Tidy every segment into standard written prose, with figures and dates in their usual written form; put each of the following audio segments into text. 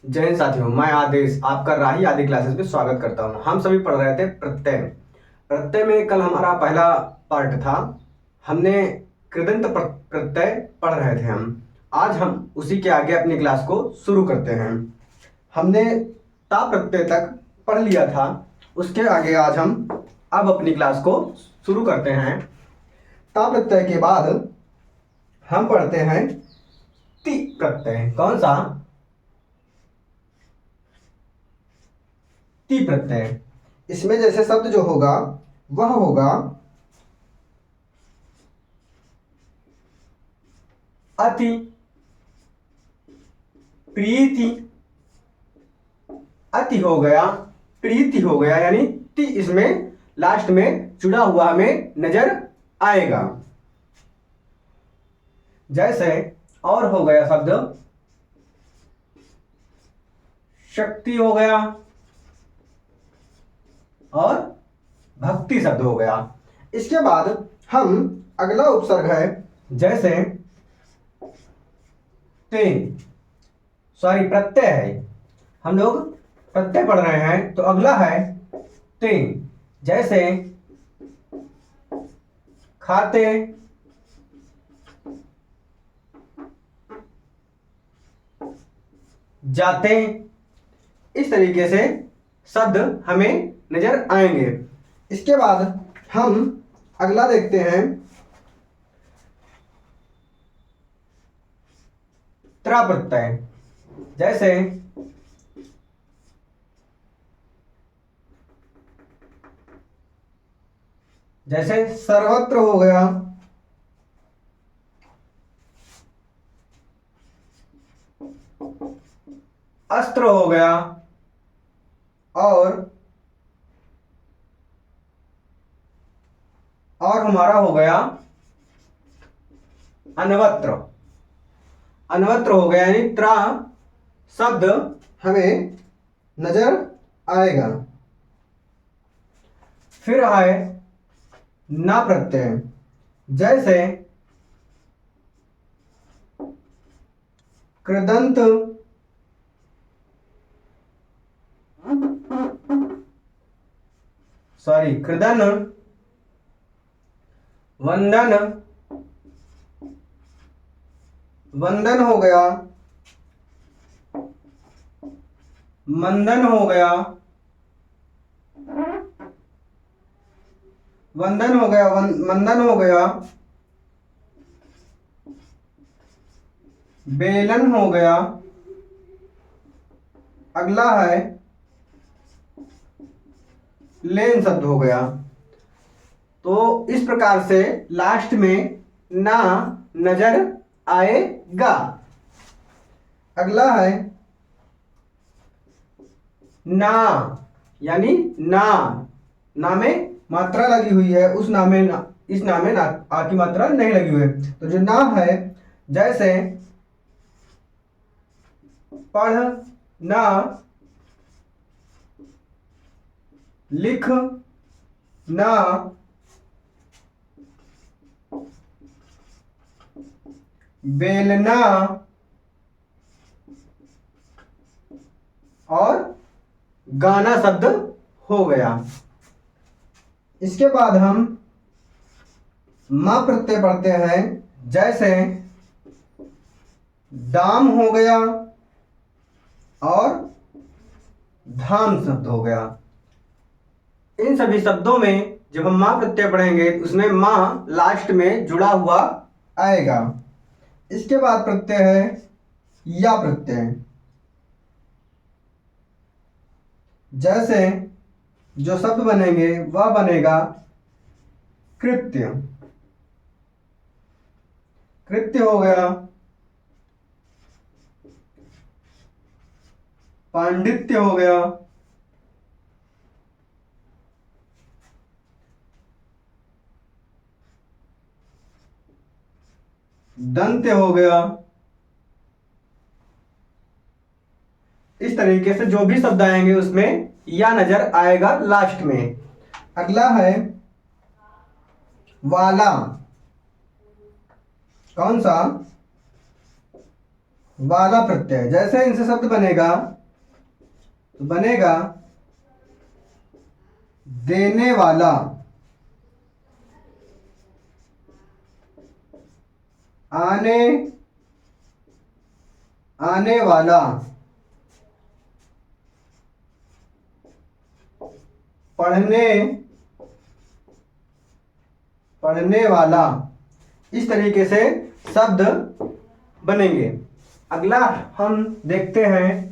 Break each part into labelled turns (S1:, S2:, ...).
S1: जय हिंद साथियों, मैं आदेश आपका राही आदि क्लासेस में स्वागत करता हूं। हम सभी पढ़ रहे थे प्रत्यय। प्रत्यय में कल हमारा पहला पार्ट था। हमने कृदंत प्रत्यय पढ़ रहे थे। हम आज हम उसी के आगे अपनी क्लास को शुरू करते हैं। हमने ता प्रत्यय तक पढ़ लिया था। उसके आगे आज हम अब अपनी क्लास को शुरू करते हैं। ता प्रत्यय के बाद हम पढ़ते हैं ति प्रत्यय। कौन सा? ति प्रत्यय। इसमें जैसे शब्द जो होगा वह होगा अति, प्रीति। अति हो गया, प्रीति हो गया, यानी ति इसमें लास्ट में जुड़ा हुआ हमें नजर आएगा। जैसे और हो गया शब्द शक्ति हो गया और भक्ति शब्द हो गया। इसके बाद हम अगला उपसर्ग है, जैसे ते, सॉरी प्रत्यय है। हम लोग प्रत्यय पढ़ रहे हैं तो अगला है ते। जैसे खाते, जाते, इस तरीके से शब्द हमें नजर आएंगे। इसके बाद हम अगला देखते हैं त्रा प्रत्यय। जैसे सर्वत्र हो गया, अस्त्र हो गया और हमारा हो गया अन्वत्र। अन्वत्र हो गया, यानी त्रा शब्द हमें नजर आएगा। फिर है ना प्रत्यय। जैसे कृदंत, कृदन, वंदन, वंदन हो गया, मंदन हो गया, वंदन हो गया, मंदन हो गया, बेलन हो गया। अगला है लेन शब्द हो गया। तो इस प्रकार से लास्ट में ना नजर आएगा। अगला है ना, यानी ना, ना में मात्रा लगी हुई है, उस ना में ना, इस ना में ना आ की मात्रा नहीं लगी हुई है। तो जो ना है, जैसे पढ़ ना, लिख ना, बेलना और गाना शब्द हो गया। इसके बाद हम मा प्रत्यय पढ़ते हैं। जैसे दाम हो गया और धाम शब्द हो गया। इन सभी शब्दों में जब हम मां प्रत्यय पढ़ेंगे उसमें मां लास्ट में जुड़ा हुआ आएगा। इसके बाद प्रत्यय है या प्रत्यय। जैसे जो शब्द बनेंगे वह बनेगा कृत्य। कृत्य हो गया, पांडित्य हो गया, दंत्य हो गया। इस तरीके से जो भी शब्द आएंगे उसमें या नजर आएगा लास्ट में। अगला है वाला। कौन सा? वाला प्रत्यय, जैसे इनसे शब्द बनेगा तो बनेगा देने वाला, आने आने वाला, पढ़ने पढ़ने वाला, इस तरीके से शब्द बनेंगे। अगला हम देखते हैं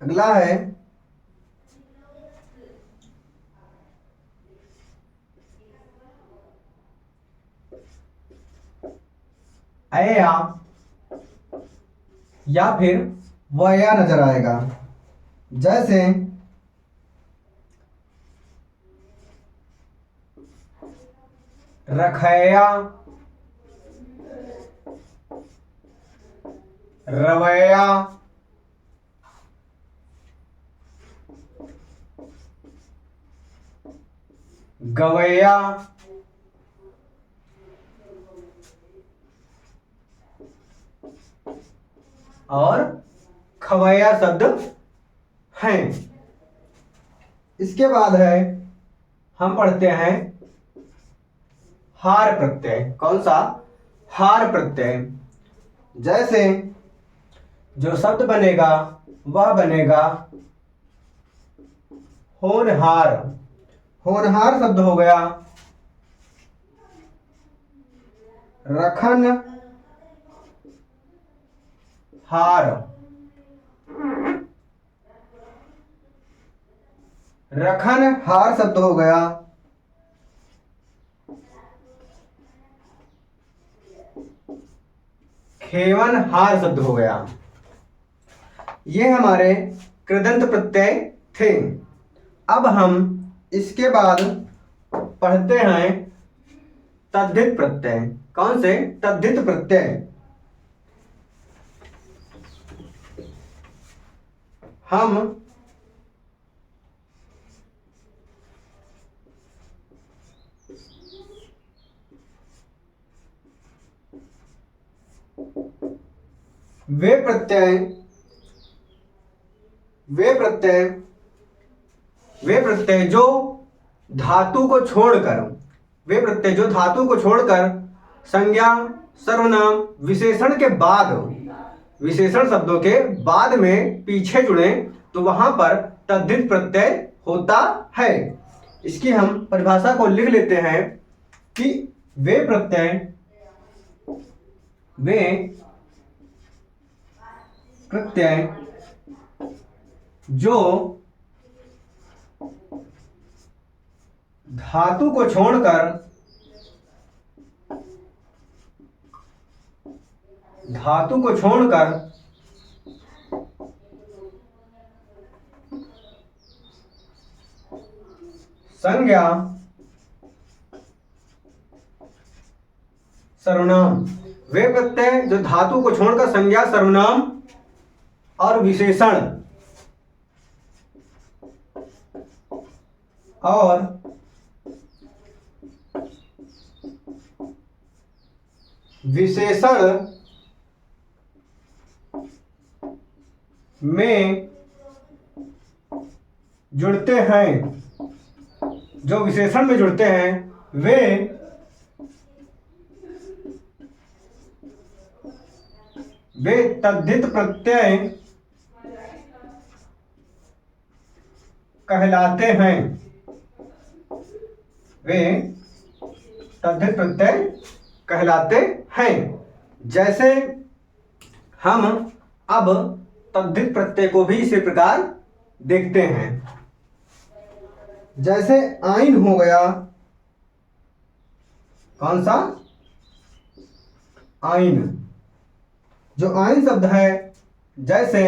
S1: अगला है अया या फिर वया नजर आएगा। जैसे रखैया, रवैया, गवैया, और खवैया शब्द हैं। इसके बाद है, हम पढ़ते हैं हार प्रत्यय। कौन सा? हार प्रत्यय। जैसे जो शब्द बनेगा वह बनेगा होनहार। होनहार शब्द हो गया रखन हार। रखन हार शब्द हो गया खेवन हार शब्द हो गया। ये हमारे कृदंत प्रत्यय थे। अब हम इसके बाद पढ़ते हैं तद्धित प्रत्यय। कौन से? तद्धित प्रत्यय। हम वे प्रत्यय जो धातु को छोड़कर संज्ञा, सर्वनाम, विशेषण के बाद, विशेषण शब्दों के बाद में पीछे जुड़े तो वहां पर तद्धित प्रत्यय होता है। इसकी हम परिभाषा को लिख लेते हैं कि वे प्रत्यय जो धातु को छोड़कर संज्ञा, सर्वनाम, वे प्रत्यय जो धातु को छोड़कर संज्ञा, सर्वनाम और विशेषण में जुड़ते हैं, जो विशेषण में जुड़ते हैं वे तद्धित प्रत्यय कहलाते हैं। जैसे हम अब तद्धित प्रत्यय को भी इसी प्रकार देखते हैं। जैसे आइन हो गया। कौन सा? आइन। जो आइन शब्द है, जैसे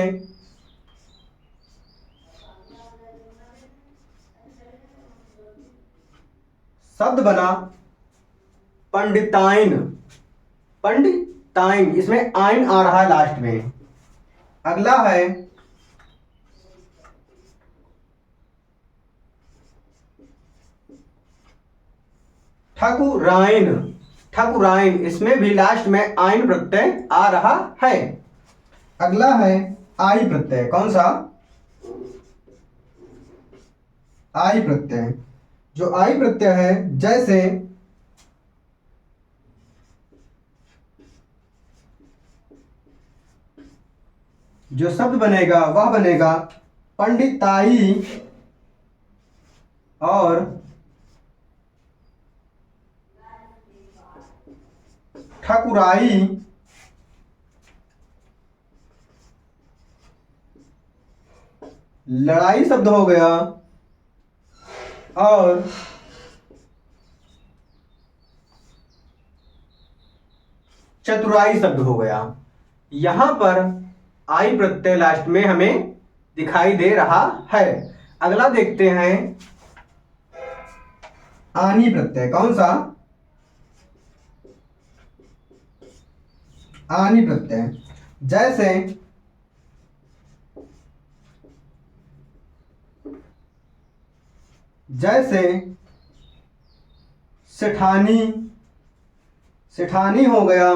S1: शब्द बना पंडिताइन। टाइम, इसमें आइन आ रहा है लास्ट में। अगला है ठकुराइन। ठकुराइन, इसमें भी लास्ट में आइन प्रत्यय आ रहा है। अगला है आई प्रत्यय। कौन सा? आई प्रत्यय। जो आई प्रत्यय है, जैसे जो शब्द बनेगा वह बनेगा पंडिताई और ठकुराई। लड़ाई शब्द हो गया और चतुराई शब्द हो गया। यहां पर आई प्रत्यय लास्ट में हमें दिखाई दे रहा है। अगला देखते हैं आनी प्रत्यय। कौन सा? आनी प्रत्यय। जैसे जैसे सेठानी, सेठानी हो गया,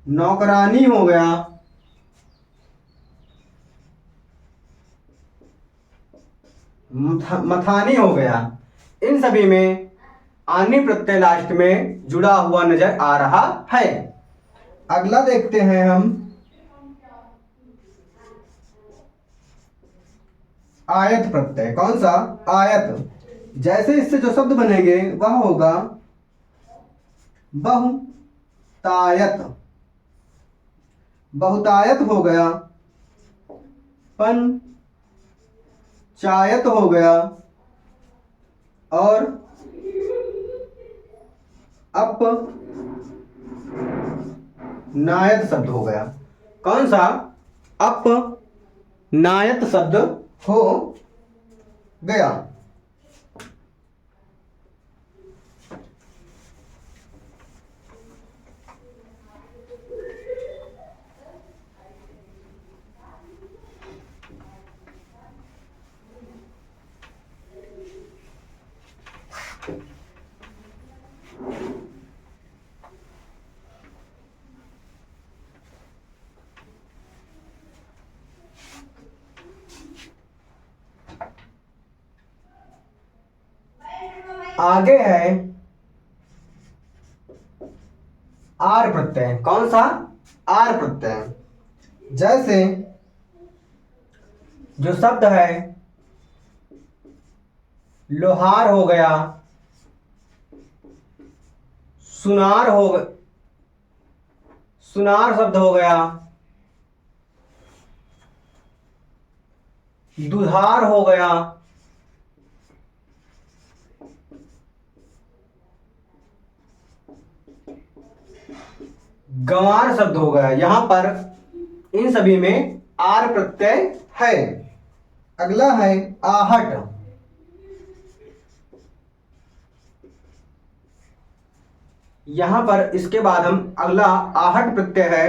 S1: नौकरानी हो गया, मथानी हो गया। इन सभी में आनी प्रत्यय लास्ट में जुड़ा हुआ नजर आ रहा है। अगला देखते हैं हम आयत प्रत्यय। कौन सा? आयत। जैसे इससे जो शब्द बनेंगे वह होगा बहुतायत। बहुतायत हो गया, पंचायत हो गया और अपनायत शब्द हो गया। कौन सा? अपनायत शब्द हो गया। आगे है आर प्रत्यय। कौन सा? आर प्रत्यय। जैसे जो शब्द है लोहार हो गया, सुनार हो गया, सुनार शब्द हो गया, दुधार हो गया, गंवार शब्द हो गया। यहां पर इन सभी में आर प्रत्यय है। अगला है आहट। यहां पर इसके बाद हम अगला आहट प्रत्यय है।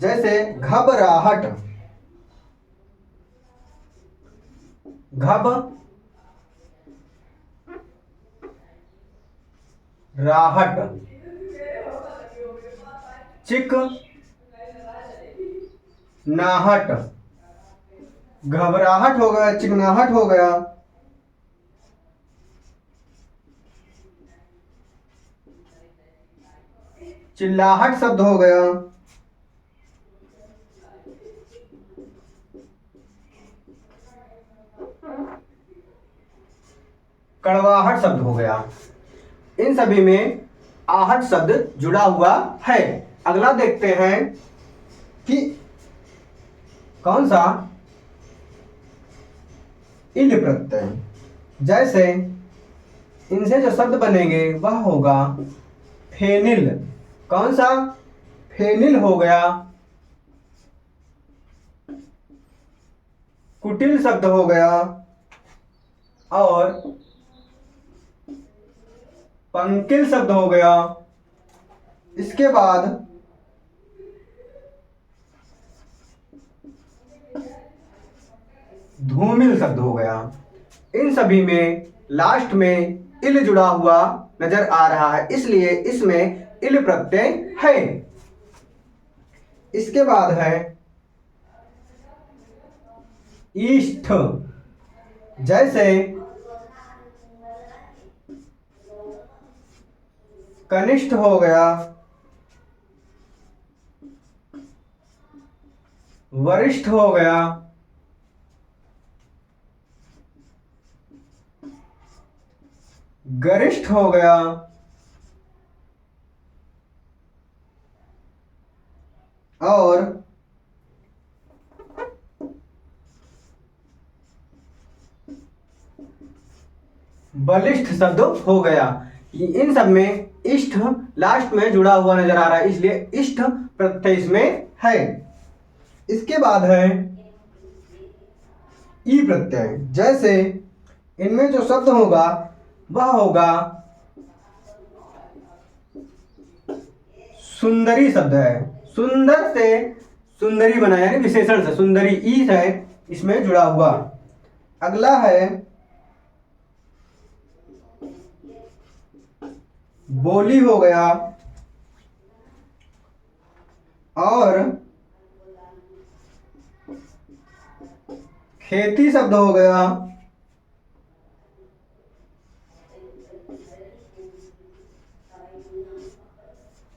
S1: जैसे घबराहट, घब राहट, चिक नाहट। घबराहट हो गया, चिकनाहट हो गया, चिल्लाहट शब्द हो गया, कड़वाहट शब्द हो गया। इन सभी में आहट शब्द जुड़ा हुआ है। अगला देखते हैं कि कौन सा? इल प्रत्यय। जैसे इनसे जो शब्द बनेंगे वह होगा फेनिल। कौन सा? फेनिल हो गया, कुटिल शब्द हो गया और पंकिल शब्द हो गया। इसके बाद धूमिल शब्द हो गया। इन सभी में लास्ट में इल जुड़ा हुआ नजर आ रहा है, इसलिए इसमें इल प्रत्यय है। इसके बाद है ईष्ठ। जैसे कनिष्ठ हो गया, वरिष्ठ हो गया, गरिष्ठ हो गया, और बलिष्ठ शब्द हो गया। इन सब में इष्ट लास्ट में जुड़ा हुआ नजर आ रहा है, इसलिए इष्ट प्रत्यय इसमें है। इसके बाद है ई प्रत्यय। जैसे इनमें जो शब्द होगा वह होगा सुंदरी शब्द है। सुंदर से सुंदरी बना, यानी विशेषण से सुंदरी ई है इसमें जुड़ा हुआ। अगला है बोली हो गया, और खेती शब्द हो गया,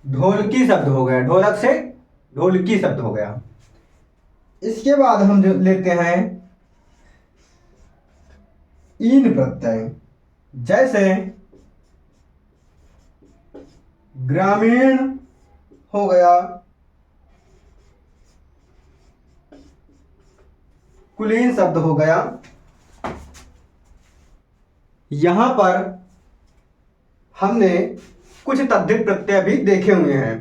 S1: ढोलकी शब्द हो गया, ढोलक से ढोलकी शब्द हो गया। इसके बाद हम जो लेते हैं ईन प्रत्यय। जैसे ग्रामीण हो गया, कुलीन शब्द हो गया। यहां पर हमने कुछ तद्धित प्रत्यय भी देखे हुए हैं।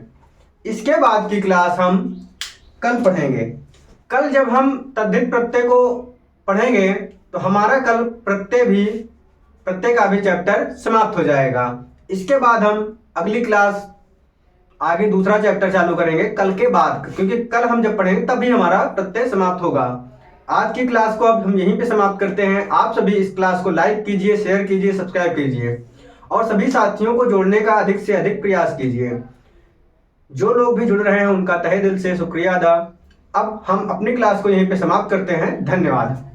S1: इसके बाद की क्लास हम कल पढ़ेंगे। कल जब हम तद्धित प्रत्यय को पढ़ेंगे तो हमारा कल प्रत्यय का भी चैप्टर समाप्त हो जाएगा। इसके बाद हम अगली क्लास आगे दूसरा चैप्टर चालू करेंगे कल के बाद, क्योंकि कल हम जब पढ़ेंगे तभी हमारा प्रत्यय समाप्त होगा। आज की क्लास को अब हम यहीं पे समाप्त करते हैं। आप सभी इस क्लास को लाइक कीजिए, शेयर कीजिए, सब्सक्राइब कीजिए और सभी साथियों को जोड़ने का अधिक से अधिक प्रयास कीजिए। जो लोग भी जुड़ रहे हैं उनका तहे दिल से शुक्रिया अदा। अब हम अपनी क्लास को यहीं पे समाप्त करते हैं। धन्यवाद।